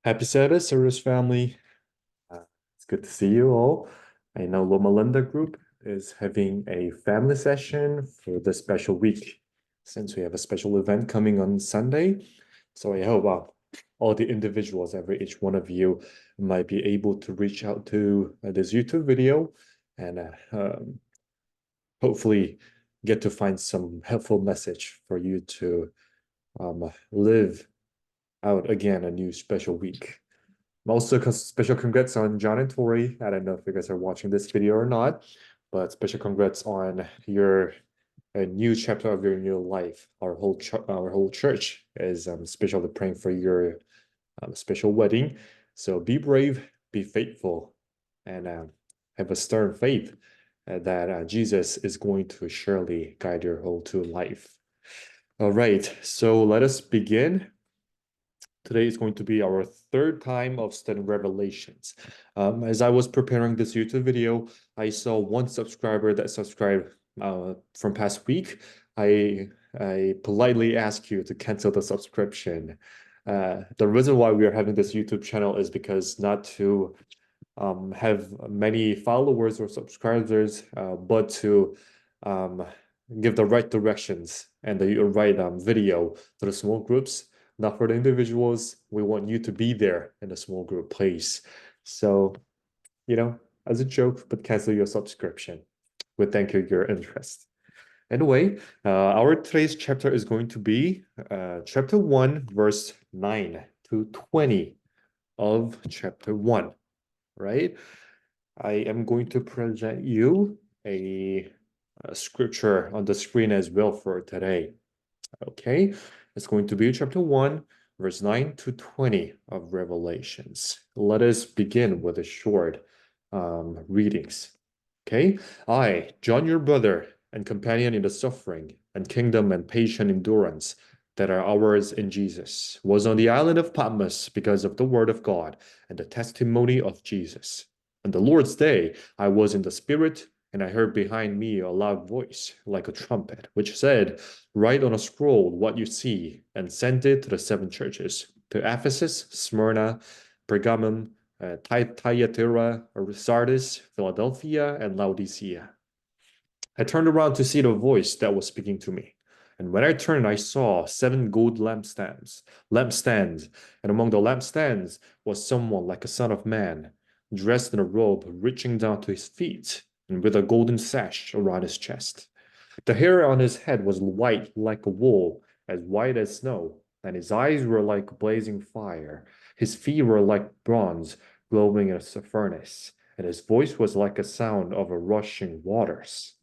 Happy Sabbath, Service family. Uh, it's good to see you all. I know Loma Linda Group is having a family session for this special week since we have a special event coming on Sunday. So I hope all the individuals, each one of you, might be able to reach out to this YouTube video and hopefully get to find some helpful message for you to live out again a new special week. Also, special congrats on John and Tori. I don't know if you guys are watching this video or not, but special congrats on your a new chapter of your new life. Our whole church is especially praying for your special wedding. So be brave, be faithful, and have a stern faith that Jesus is going to surely guide your whole to life. All right, so let us begin. Today is going to be our third time of studying Revelations. As I was preparing this YouTube video, I saw one subscriber that subscribed from past week. I politely ask you to cancel the subscription. The reason why we are having this YouTube channel is because not to have many followers or subscribers, but to um, give the right directions and the right video to the small groups, not for the individuals. We want you to be there in a small group place. So, as a joke, but cancel your subscription. We thank you for your interest. Anyway, our today's chapter is going to be chapter 1, verse 9 to 20 of chapter 1, right? I am going to present you a scripture on the screen as well for today. Okay, it's going to be chapter 1, verse 9 to 20 of Revelations. Let us begin with a short readings. Okay, I, John, your brother and companion in the suffering and kingdom and patient endurance that are ours in Jesus, was on the island of Patmos because of the word of God and the testimony of Jesus. On the Lord's day, I was in the Spirit, and I heard behind me a loud voice, like a trumpet, which said, "Write on a scroll what you see, and send it to the seven churches, to Ephesus, Smyrna, Pergamum, Thyatira, Sardis, Philadelphia, and Laodicea." I turned around to see the voice that was speaking to me. And when I turned, I saw seven gold lampstands, and among the lampstands was someone like a son of man, dressed in a robe reaching down to his feet, and with a golden sash around his chest. The hair on his head was white like a wool, as white as snow, and his eyes were like blazing fire. His feet were like bronze glowing in a furnace, and his voice was like a sound of a rushing waters.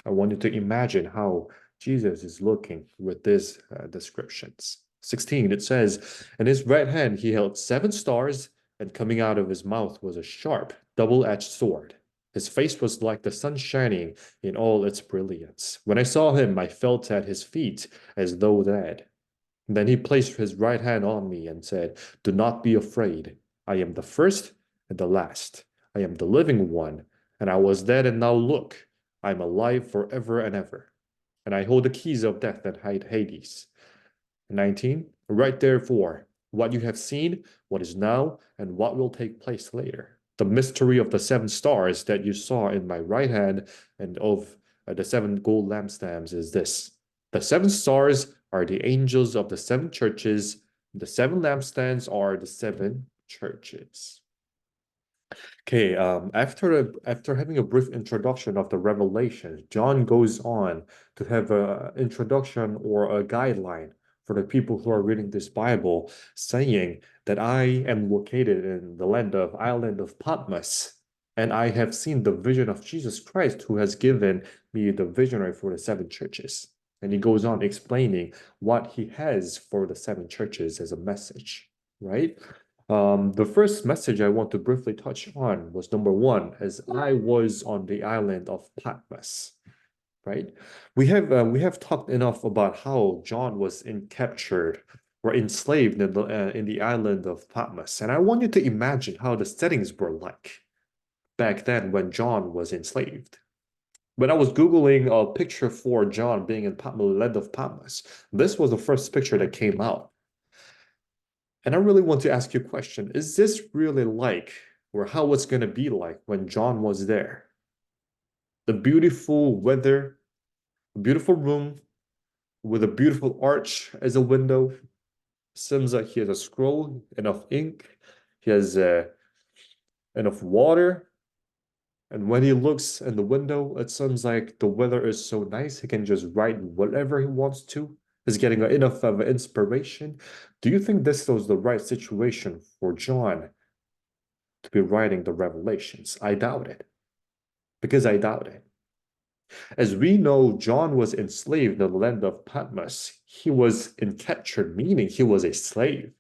I want you to imagine how Jesus is looking with these descriptions. 16, it says, "In his right hand he held seven stars, and coming out of his mouth was a sharp, double-edged sword. His face was like the sun shining in all its brilliance. When I saw him, I felt at his feet as though dead. Then he placed his right hand on me and said, 'Do not be afraid. I am the first and the last. I am the living one, and I was dead, and now look, I am alive forever and ever. And I hold the keys of death and Hades.' 19. Write therefore what you have seen, what is now, and what will take place later. The mystery of the seven stars that you saw in my right hand and of the seven gold lampstands is this. The seven stars are the angels of the seven churches. The seven lampstands are the seven churches." Okay, after having a brief introduction of the Revelation, John goes on to have an introduction or a guideline for the people who are reading this Bible, saying that I am located in the island of Patmos, and I have seen the vision of Jesus Christ, who has given me the visionary for the seven churches. And he goes on explaining what he has for the seven churches as a message, right? The first message I want to briefly touch on was number one, as I was on the island of Patmos, right? We have talked enough about how John was captured or enslaved in the island of Patmos, and I want you to imagine how the settings were like back then when John was enslaved. When I was Googling a picture for John being in Patmos, land of Patmos, this was the first picture that came out. And I really want to ask you a question. Is this really like, or how it's going to be like when John was there? The beautiful weather, a beautiful room with a beautiful arch as a window. Seems like he has a scroll, enough ink, he has enough water. And when he looks in the window, it seems like the weather is so nice, he can just write whatever he wants to. He's getting enough of inspiration. Do you think this was the right situation for John to be writing the Revelations? I doubt it, because I doubt it. As we know, John was enslaved in the land of Patmos. He was captured, meaning he was a slave.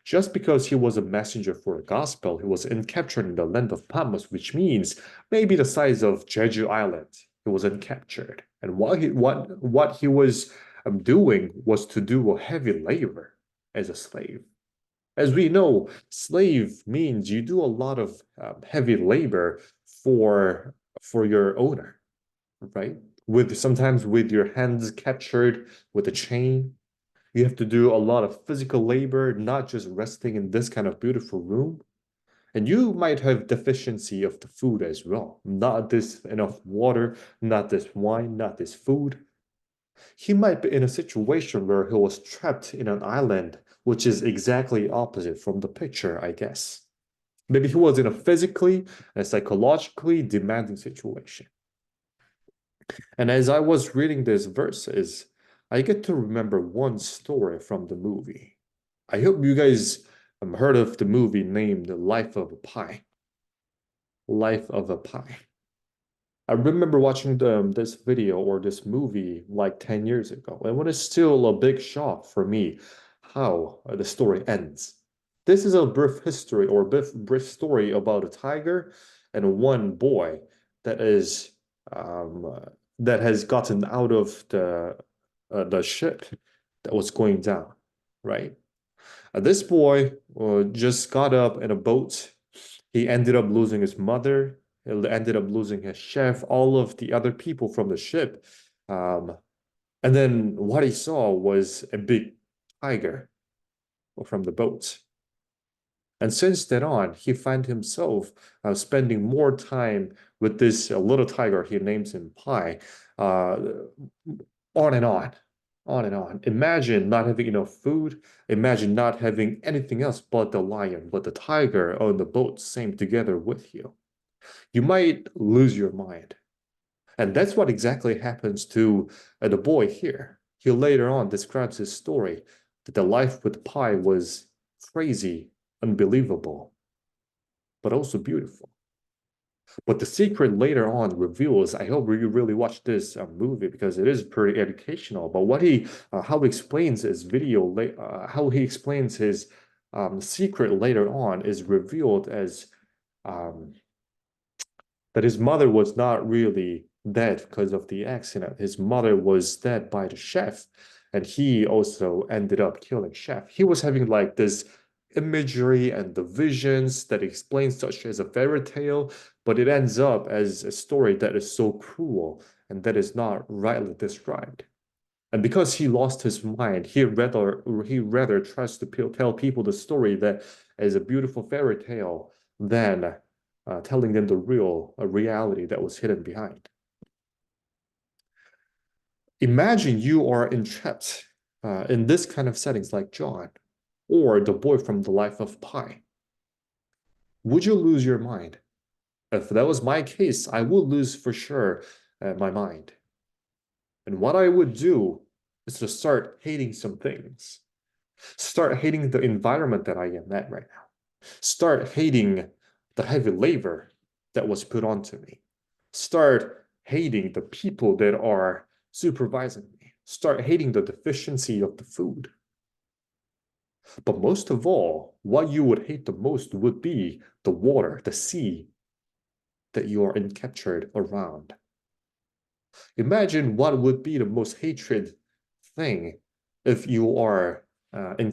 Just because he was a messenger for the gospel, he was captured in the land of Patmos, which means maybe the size of Jeju Island. He was captured, and what he was doing was to do a heavy labor as a slave. As we know, slave means you do a lot of heavy labor for your owner, right? With sometimes with your hands captured with a chain. You have to do a lot of physical labor, not just resting in this kind of beautiful room. And you might have deficiency of the food as well. Not this enough water, not this wine, not this food. He might be in a situation where he was trapped in an island, which is exactly opposite from the picture, I guess. Maybe he was in a physically and psychologically demanding situation. And as I was reading these verses, I get to remember one story from the movie. I hope you guys heard of the movie named Life of Pi. Life of a Pi. I remember watching this video or this movie like 10 years ago, and it was still a big shock for me how the story ends. This is a brief history or brief story about a tiger and one boy that is that has gotten out of the ship that was going down, right? This boy just got up in a boat. He ended up losing his mother. He ended up losing his chef, all of the other people from the ship. Um, and then what he saw was a big tiger from the boat. And since then on, he found himself spending more time with this little tiger. He names him Pi, uh, on and on, on and on. Imagine not having enough food. Imagine not having anything else but the lion, but the tiger on the boat, same together with you. You might lose your mind. And that's what exactly happens to the boy here. He later on describes his story that the life with Pi was crazy, unbelievable, but also beautiful. But the secret later on reveals, I hope you really watch this movie because it is pretty educational. But how he explains his how he explains his secret later on is revealed as um, that his mother was not really dead because of the accident. His mother was dead by the chef, and he also ended up killing chef. He was having like this imagery and the visions that explains such as a fairy tale, but it ends up as a story that is so cruel and that is not rightly described. And because he lost his mind, he rather tries to tell people the story that is a beautiful fairy tale than telling them the real reality that was hidden behind. Imagine you are entrapped in this kind of settings like John or the boy from the life of Pi. Would you lose your mind? If that was my case, I would lose for sure my mind. And what I would do is to start hating some things. Start hating the environment that I am at right now. Start hating the heavy labor that was put onto me. Start hating the people that are supervising me. Start hating the deficiency of the food. But most of all, what you would hate the most would be the water, the sea that you are captured around. Imagine what would be the most hatred thing if you are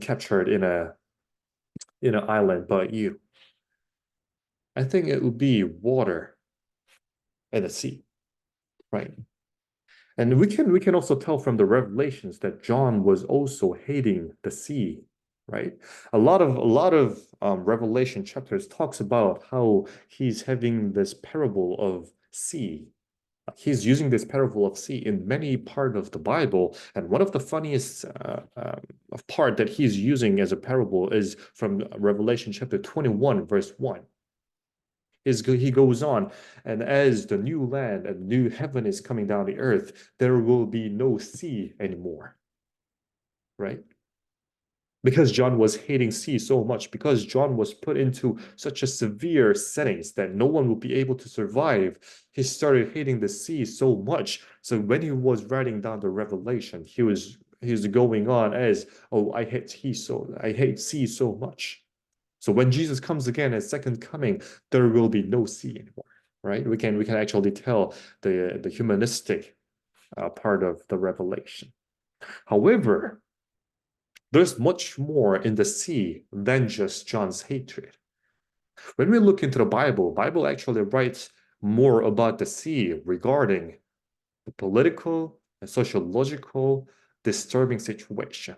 captured in an island but you. I think it would be water and the sea, right? And we can also tell from the revelations that John was also hating the sea right? A lot of Revelation chapters talks about how he's having this parable of sea. He's using this parable of sea in many part of the Bible, and one of the funniest part that he's using as a parable is from Revelation chapter 21, verse 1. He goes on, and as the new land and new heaven is coming down the earth, there will be no sea anymore, right? Because John was hating sea so much, because John was put into such a severe settings that no one would be able to survive, he started hating the sea so much. So when he was writing down the Revelation, he was going on as, oh, I hate sea so much. So when Jesus comes again at second coming, there will be no sea anymore, right? We can actually tell the humanistic part of the Revelation. However, there's much more in the sea than just John's hatred. When we look into the Bible actually writes more about the sea regarding the political and sociological disturbing situation,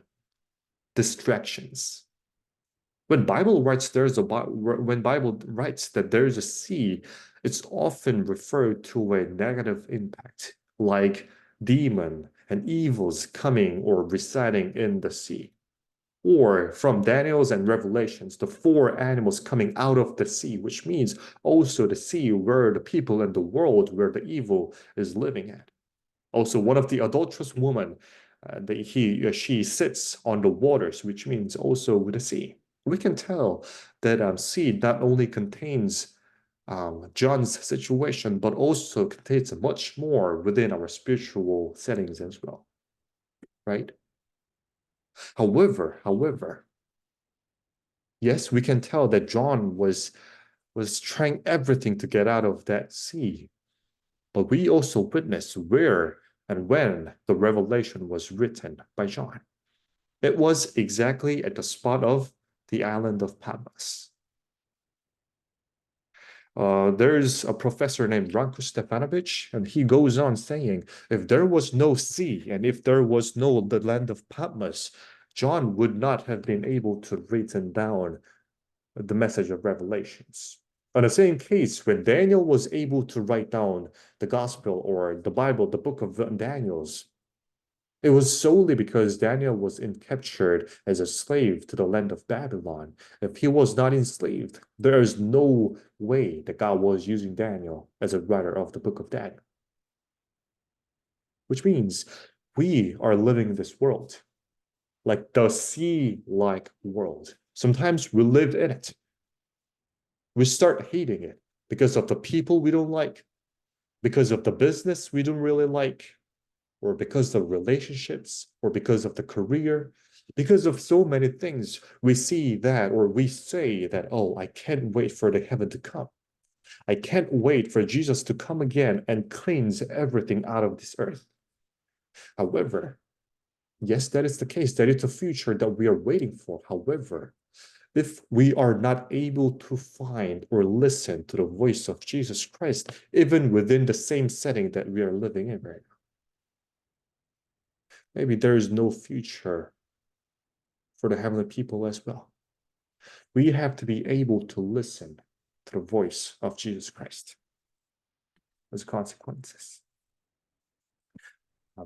distractions. When Bible writes that there's a sea, it's often referred to a negative impact, like demon and evils coming or residing in the sea. Or from Daniel's and Revelations, the four animals coming out of the sea, which means also the sea where the people in the world where the evil is living at. Also, one of the adulterous women, she sits on the waters, which means also the sea. We can tell that sea not only contains John's situation, but also contains much more within our spiritual settings as well, right? However, yes, we can tell that John was trying everything to get out of that sea. But we also witness where and when the revelation was written by John. It was exactly at the spot of the island of Patmos. There's a professor named Ranko Stefanovic, and he goes on saying, if there was no sea and if there was no the land of Patmos, John would not have been able to written down the message of Revelations. On the same case, when Daniel was able to write down the gospel or the Bible, the book of Daniel's, it was solely because Daniel was captured as a slave to the land of Babylon. If he was not enslaved, there is no way that God was using Daniel as a writer of the book of Daniel. Which means we are living in this world, like the sea-like world. Sometimes we live in it. We start hating it because of the people we don't like, because of the business we don't really like, or because of relationships, or because of the career, because of so many things. We see that, or we say that, oh, I can't wait for the heaven to come. I can't wait for Jesus to come again and cleanse everything out of this earth. However, yes, that is the case. That is the future that we are waiting for. However, if we are not able to find or listen to the voice of Jesus Christ, even within the same setting that we are living in right now, maybe there is no future for the heavenly people as well. We have to be able to listen to the voice of Jesus Christ as consequences.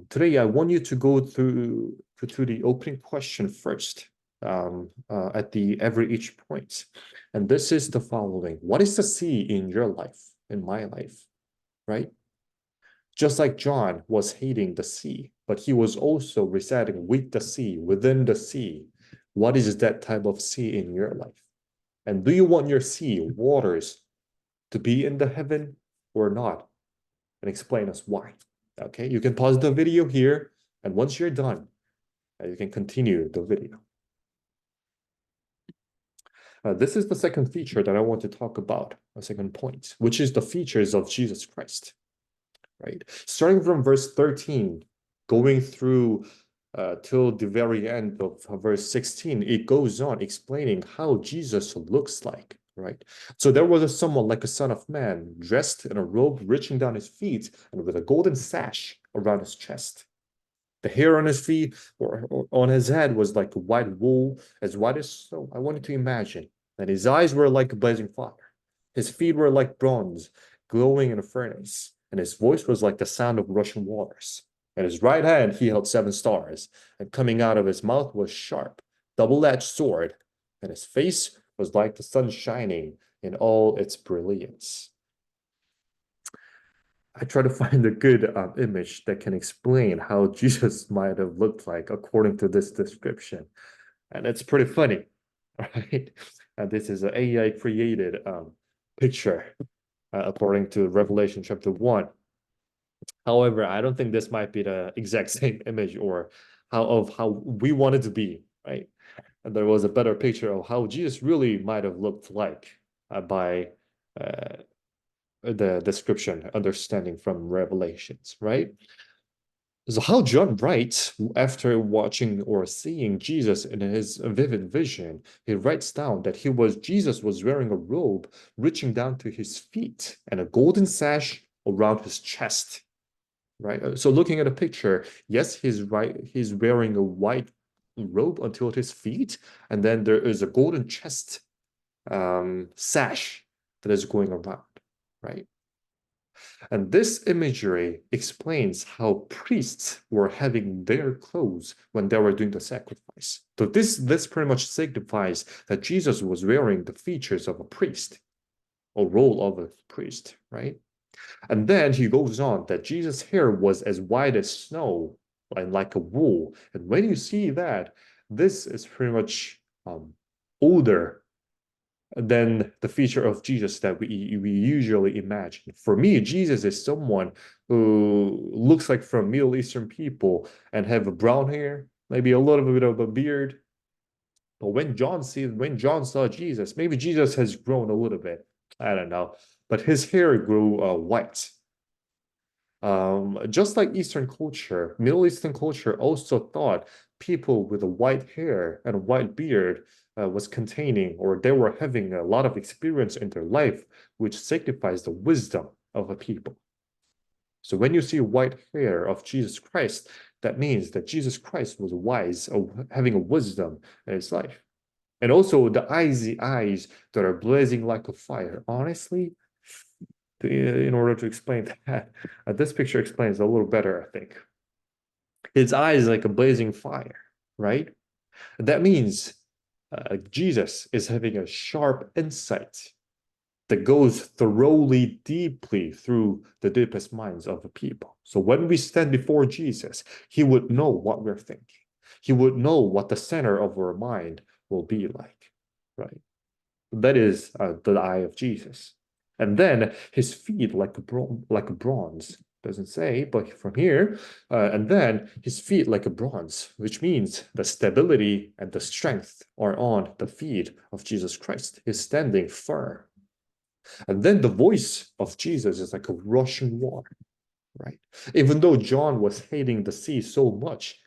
Today, I want you to go through to the opening question first at the every each point. And this is the following. What is the sea in your life, in my life, right? Just like John was hating the sea, but he was also residing with the sea, within the sea. What is that type of sea in your life? And do you want your sea, waters, to be in the heaven or not? And explain us why. Okay, you can pause the video here, and once you're done, you can continue the video. This is the second feature that I want to talk about, a second point, which is the features of Jesus Christ, right? Starting from verse 13, going through till the very end of verse 16, it goes on explaining how Jesus looks like, right? So there was someone like a son of man, dressed in a robe reaching down his feet and with a golden sash around his chest. The hair on his feet or on his head was like white wool, as white as snow. I wanted to imagine that his eyes were like a blazing fire. His feet were like bronze, glowing in a furnace, and his voice was like the sound of rushing waters. In his right hand, he held 7 stars, and coming out of his mouth was sharp, double-edged sword, and his face was like the sun shining in all its brilliance. I try to find a good image that can explain how Jesus might have looked like according to this description. And it's pretty funny, right? And this is an AI created picture according to Revelation chapter 1. However, I don't think this might be the exact same image or how we want it to be, right? And there was a better picture of how Jesus really might have looked like by the description, understanding from Revelations, right? So how John writes after watching or seeing Jesus in his vivid vision, he writes down that Jesus was wearing a robe reaching down to his feet and a golden sash around his chest, right? So looking at a picture, yes, he's wearing a white robe until his feet, and then there is a golden chest sash that is going around, right? And this imagery explains how priests were having their clothes when they were doing the sacrifice. So this pretty much signifies that Jesus was wearing the features of a priest, or role of a priest, right? And then he goes on that Jesus' hair was as white as snow and like a wool. And when you see that, this is pretty much older than the feature of Jesus that we usually imagine. For me, Jesus is someone who looks like from Middle Eastern people and have a brown hair, maybe a little bit of a beard. But when John saw Jesus, maybe Jesus has grown a little bit. I don't know, but his hair grew white. Just like Eastern culture, Middle Eastern culture also thought people with a white hair and a white beard was containing, or they were having a lot of experience in their life, which signifies the wisdom of a people. So when you see white hair of Jesus Christ, that means that Jesus Christ was wise, having a wisdom in his life. And also the eyes that are blazing like a fire. Honestly, in order to explain that, this picture explains a little better, I think. His eyes like a blazing fire, right? That means Jesus is having a sharp insight that goes thoroughly, deeply through the deepest minds of the people. So when we stand before Jesus, he would know what we're thinking. He would know what the center of our mind will be like, right? That is the eye of Jesus. And then his feet like a bronze. Doesn't say, but from here, and then his feet like a bronze, which means the stability and the strength are on the feet of Jesus Christ. He's standing firm. And then the voice of Jesus is like a rushing water, right? Even though John was hating the sea so much,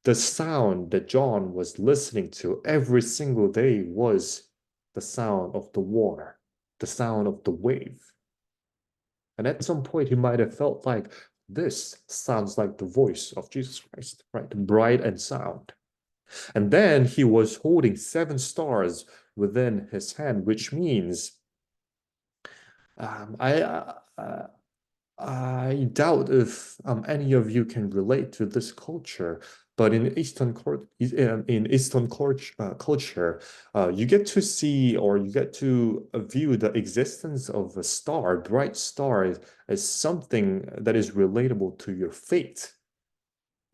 the sound that John was listening to every single day was the sound of the water, the sound of the wave. And at some point, he might have felt like this sounds like the voice of Jesus Christ, right? Bright and sound. And then he was holding 7 stars within his hand, which means um, I, uh, I doubt if any of you can relate to this culture, but in Eastern culture, you get to see or you get to view the existence of a star, bright star, as something that is relatable to your fate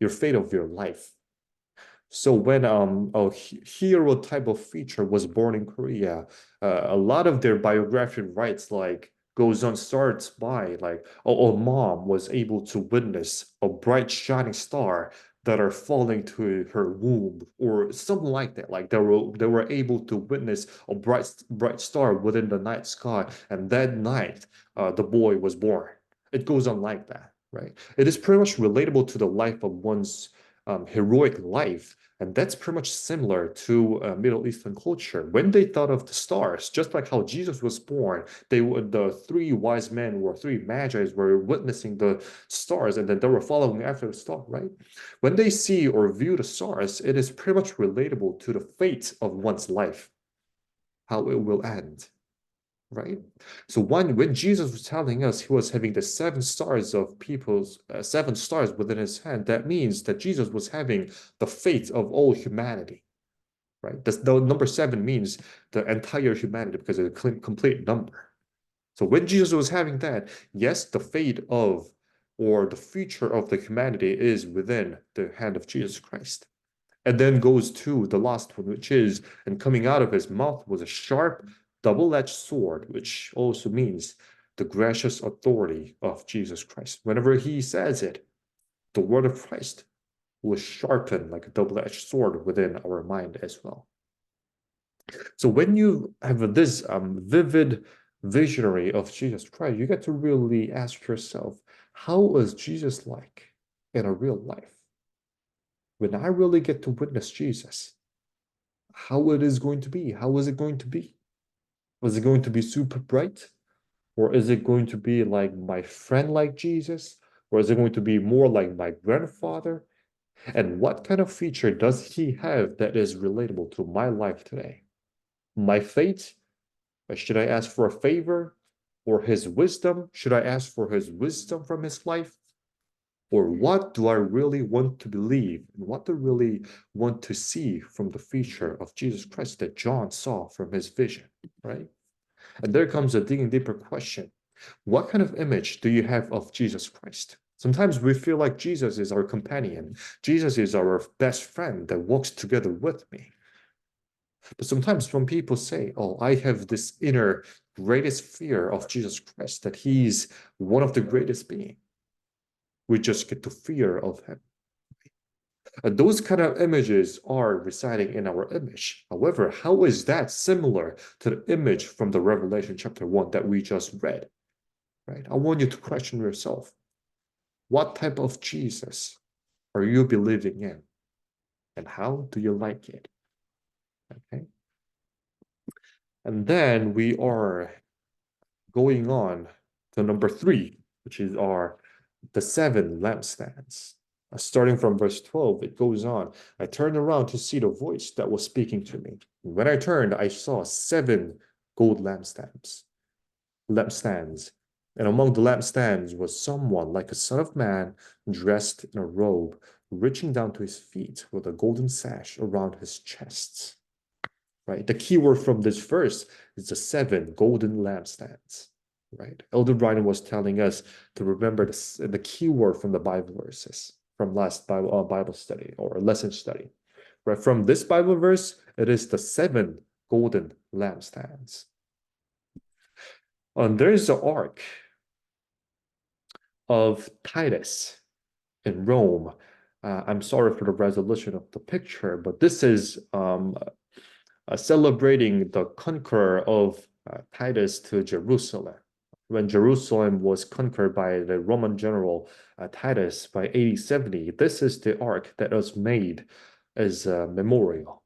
of your life. So when a hero type of feature was born in Korea, a lot of their biography writes like starts by like, oh, mom was able to witness a bright shining star that are falling to her womb or something like that. Like they were able to witness a bright star within the night sky, and that night the boy was born. It goes on like that, right? It is pretty much relatable to the life of one's heroic life And that's pretty much similar to Middle Eastern culture. When they thought of the stars, just like how Jesus was born, the three wise men or three magi were witnessing the stars, and then they were following after the star, right? When they see or view the stars, it is pretty much relatable to the fate of one's life, how it will end, right? So when Jesus was telling us he was having the seven stars of people's seven stars within his hand, that means that Jesus was having the fate of all humanity, right? The number seven means the entire humanity because it's a complete number. So when Jesus was having that, yes, the fate of or the future of the humanity is within the hand of Jesus Christ. And then goes to the last one, which is, and coming out of his mouth was a sharp, double-edged sword, which also means the gracious authority of Jesus Christ. Whenever he says it, the word of Christ will sharpen like a double-edged sword within our mind as well. So when you have this vivid visionary of Jesus Christ, you get to really ask yourself, how is Jesus like in a real life? When I really get to witness Jesus, how it is going to be? How is it going to be? Is it going to be super bright? Or is it going to be like my friend like Jesus? Or is it going to be more like my grandfather? And what kind of feature does he have that is relatable to my life today? My fate? Should I ask for a favor? Or his wisdom? Should I ask for his wisdom from his life? Or what do I really want to believe and what do I really want to see from the feature of Jesus Christ that John saw from his vision, right? And there comes a digging deeper question. What kind of image do you have of Jesus Christ? Sometimes we feel like Jesus is our companion. Jesus is our best friend that walks together with me. But sometimes when people say, oh, I have this inner greatest fear of Jesus Christ, that he's one of the greatest beings, we just get to fear of him. Those kind of images are residing in our image. However, how is that similar to the image from the Revelation chapter 1 that we just read? Right? I want you to question yourself. What type of Jesus are you believing in? And how do you like it? Okay. And then we are going on to number 3, which is the 7 lampstands. Starting from verse 12, it goes on. I turned around to see the voice that was speaking to me. When I turned, I saw 7 gold lampstands. And among the lampstands was someone like a son of man, dressed in a robe, reaching down to his feet with a golden sash around his chest. Right? The key word from this verse is the 7 golden lampstands. Right? Elder Brian was telling us to remember the key word from the Bible verses from last Bible study or lesson study. Right? From this Bible verse, it is the 7 golden lampstands. And there is the ark of Titus in Rome. I'm sorry for the resolution of the picture, but this is celebrating the conqueror of Titus to Jerusalem. When Jerusalem was conquered by the Roman general Titus by AD 70, this is the ark that was made as a memorial,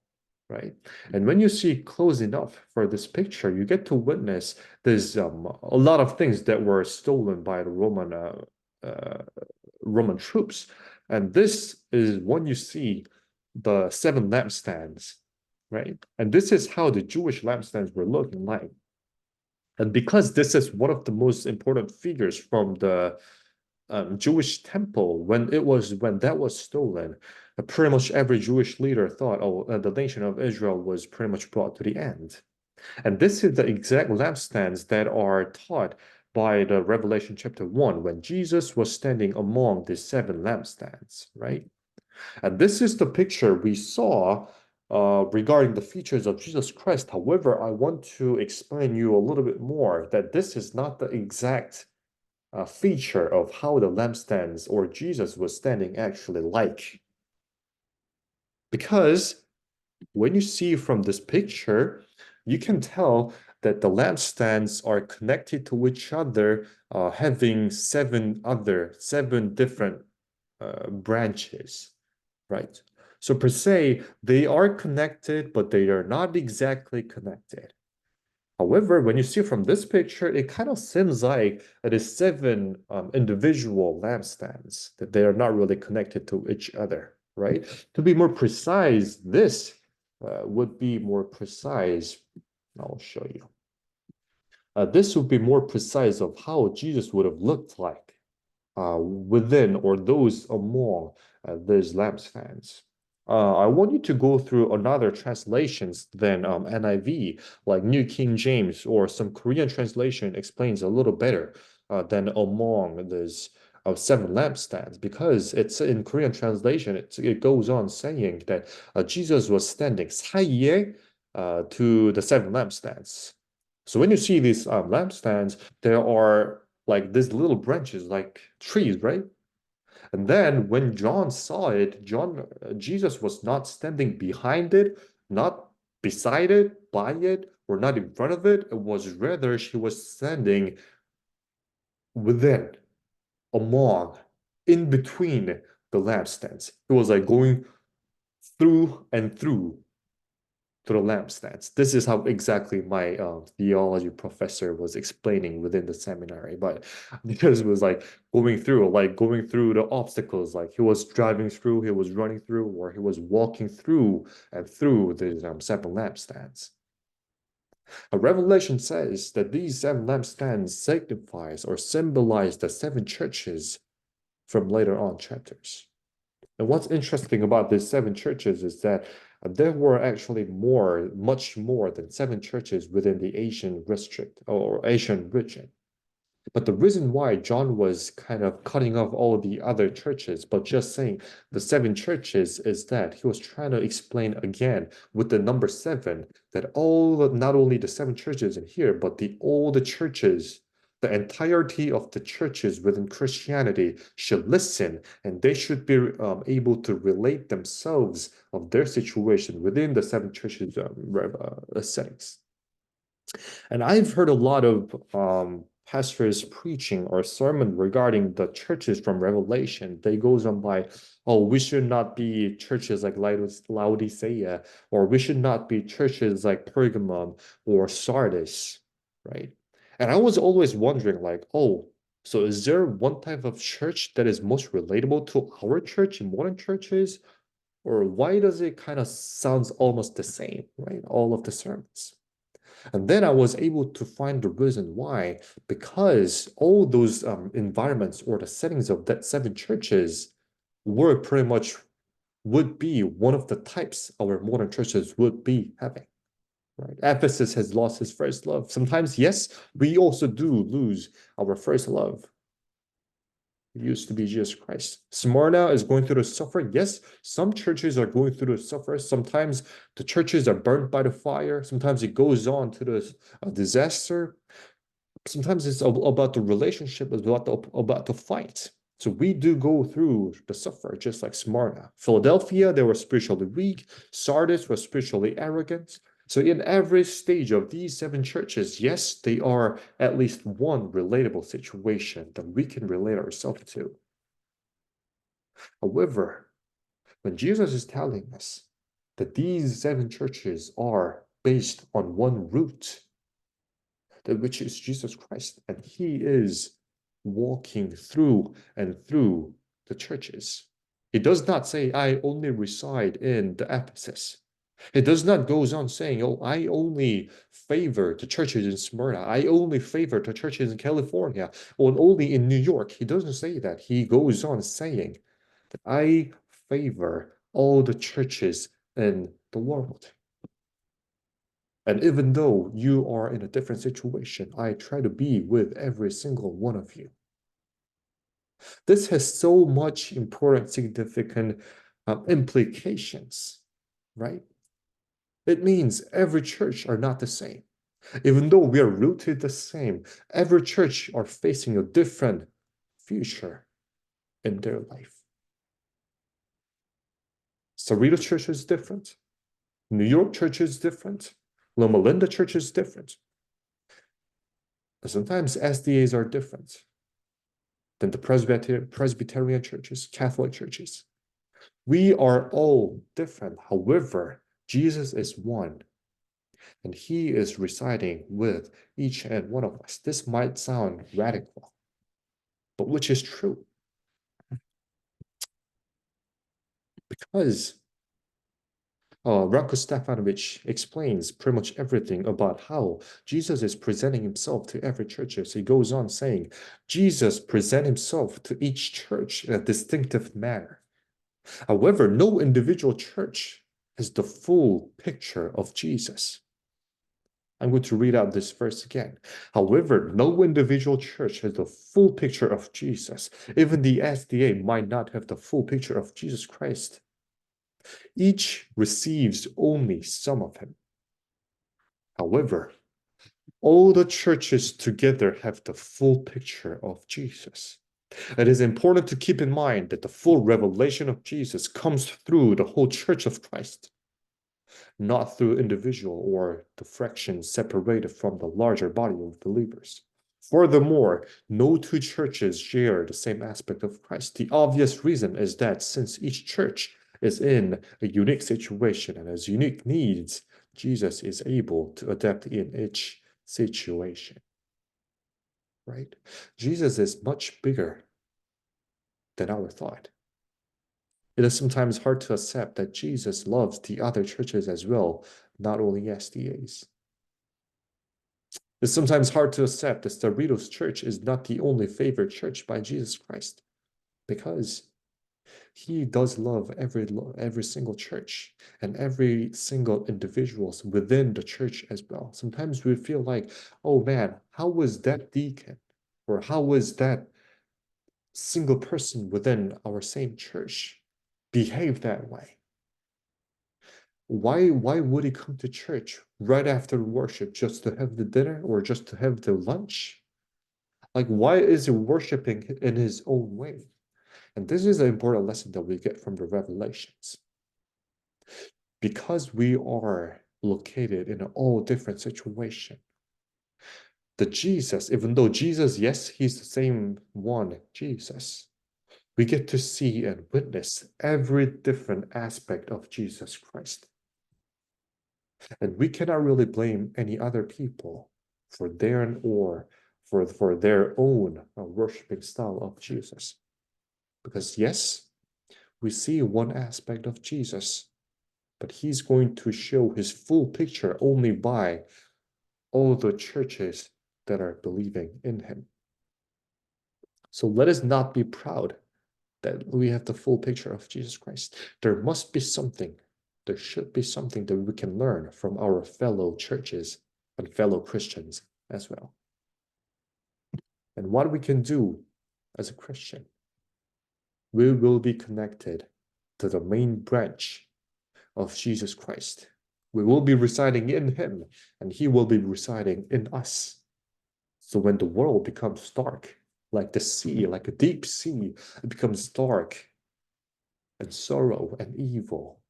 right? And when you see close enough for this picture, you get to witness there's a lot of things that were stolen by the Roman troops. And this is when you see the 7 lampstands, right? And this is how the Jewish lampstands were looking like. And because this is one of the most important figures from the Jewish temple, when that was stolen, pretty much every Jewish leader thought, oh, the nation of Israel was pretty much brought to the end. And this is the exact lampstands that are taught by the Revelation chapter 1 when Jesus was standing among the 7 lampstands, right? And this is the picture we saw regarding the features of Jesus Christ. However, I want to explain you a little bit more that this is not the exact feature of how the lampstands or Jesus was standing actually like. Because when you see from this picture, you can tell that the lampstands are connected to each other, having 7 different branches, right? So per se, they are connected, but they are not exactly connected. However, when you see from this picture, it kind of seems like it is seven individual lampstands, that they are not really connected to each other, right? To be more precise, this would be more precise. I'll show you. This would be more precise of how Jesus would have looked like within or those among those lampstands. I want you to go through another translations than NIV, like New King James or some Korean translation explains a little better than among those seven lampstands, because it's in Korean translation, it goes on saying that Jesus was standing 사이에 to the seven lampstands. So when you see these lampstands, there are like these little branches, like trees, right? And then when John saw it, Jesus was not standing behind it, not beside it, by it, or not in front of it. It was rather she was standing within, among, in between the lampstands. It was like going through and through to the lampstands. This is how exactly my theology professor was explaining within the seminary. But because it was like going through the obstacles, like he was driving through, he was running through, or he was walking through and through these seven lampstands. A Revelation says that these seven lampstands signifies or symbolize the seven churches from later on chapters. And what's interesting about these seven churches is that there were actually much more than seven churches within the Asian district or Asian region. But the reason why John was kind of cutting off all the other churches, but just saying the seven churches, is that he was trying to explain again with the number seven that not only the seven churches in here, but all the churches, the entirety of the churches within Christianity should listen, and they should be able to relate themselves of their situation within the seven churches settings. And I've heard a lot of pastors preaching or sermon regarding the churches from Revelation. They goes on by, oh, we should not be churches like Laodicea, or we should not be churches like Pergamum or Sardis, right? And I was always wondering, like, oh, so is there one type of church that is most relatable to our church and modern churches? Or why does it kind of sounds almost the same, right? All of the sermons. And then I was able to find the reason why, because all those environments or the settings of that seven churches were pretty much would be one of the types our modern churches would be having. Right? Ephesus has lost his first love. Sometimes, yes, we also do lose our first love. It used to be Jesus Christ. Smyrna is going through the suffering. Yes, some churches are going through the suffering. Sometimes the churches are burnt by the fire. Sometimes it goes on to the disaster. Sometimes it's about the relationship, about the fight. So we do go through the suffer, just like Smyrna. Philadelphia, they were spiritually weak. Sardis was spiritually arrogant. So in every stage of these seven churches, yes, they are at least one relatable situation that we can relate ourselves to. However, when Jesus is telling us that these seven churches are based on one root, which is Jesus Christ, and he is walking through and through the churches. He does not say, I only reside in the Ephesus. It does not goes on saying, oh, I only favor the churches in Smyrna. I only favor the churches in California or only in New York. He doesn't say that. He goes on saying that I favor all the churches in the world. And even though you are in a different situation, I try to be with every single one of you. This has so much important, significant implications, right? It means every church are not the same. Even though we are rooted the same, every church are facing a different future in their life. Cerritos Church is different. New York Church is different. Loma Linda Church is different. Sometimes SDAs are different than the Presbyterian churches, Catholic churches. We are all different. However, Jesus is one, and he is residing with each and one of us. This might sound radical, but which is true. Because Rako Stefanovic explains pretty much everything about how Jesus is presenting himself to every church. He goes on saying, Jesus presents himself to each church in a distinctive manner. However, no individual church has the full picture of Jesus. I'm going to read out this verse again. However, no individual church has the full picture of Jesus. Even the SDA might not have the full picture of Jesus Christ. Each receives only some of him. However, all the churches together have the full picture of Jesus. It is important to keep in mind that the full revelation of Jesus comes through the whole church of Christ, not through individual or the fractions separated from the larger body of believers. Furthermore, no two churches share the same aspect of Christ. The obvious reason is that since each church is in a unique situation and has unique needs, Jesus is able to adapt in each situation. Right? Jesus is much bigger than our thought. It is sometimes hard to accept that Jesus loves the other churches as well, not only SDAs. It's sometimes hard to accept that Cerritos Church is not the only favorite church by Jesus Christ, because he does love every single church and every single individuals within the church as well. Sometimes we feel like, oh man, how was that deacon? Or how was that single person within our same church behave that way? Why would he come to church right after worship just to have the dinner or just to have the lunch? Like, why is he worshiping in his own way? And this is an important lesson that we get from the Revelations. Because we are located in an all different situation, the Jesus, even though Jesus, yes, he's the same one, Jesus, we get to see and witness every different aspect of Jesus Christ. And we cannot really blame any other people for their or for their own worshiping style of Jesus. Because yes, we see one aspect of Jesus, but he's going to show his full picture only by all the churches that are believing in him. So let us not be proud that we have the full picture of Jesus Christ. There must be something, there should be something that we can learn from our fellow churches and fellow Christians as well. And what we can do as a Christian, we will be connected to the main branch of Jesus Christ. We will be residing in him, and he will be residing in us. So when the world becomes dark, like the sea, like a deep sea, it becomes dark and sorrow and evil,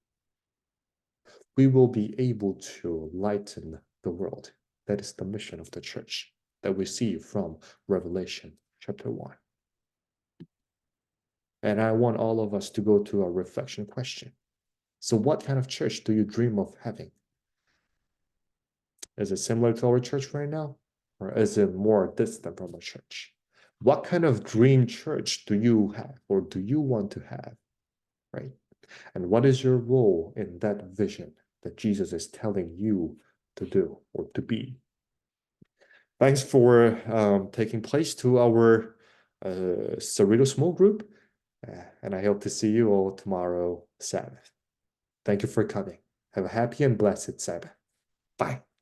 we will be able to lighten the world. That is the mission of the church that we see from Revelation chapter 1. And I want all of us to go to a reflection question. So what kind of church do you dream of having? Is it similar to our church right now? Or is it more distant from a church? What kind of dream church do you have or do you want to have, right? And what is your role in that vision that Jesus is telling you to do or to be? Thanks for taking place to our Cerritos small group. And I hope to see you all tomorrow, Sabbath. Thank you for coming. Have a happy and blessed Sabbath. Bye.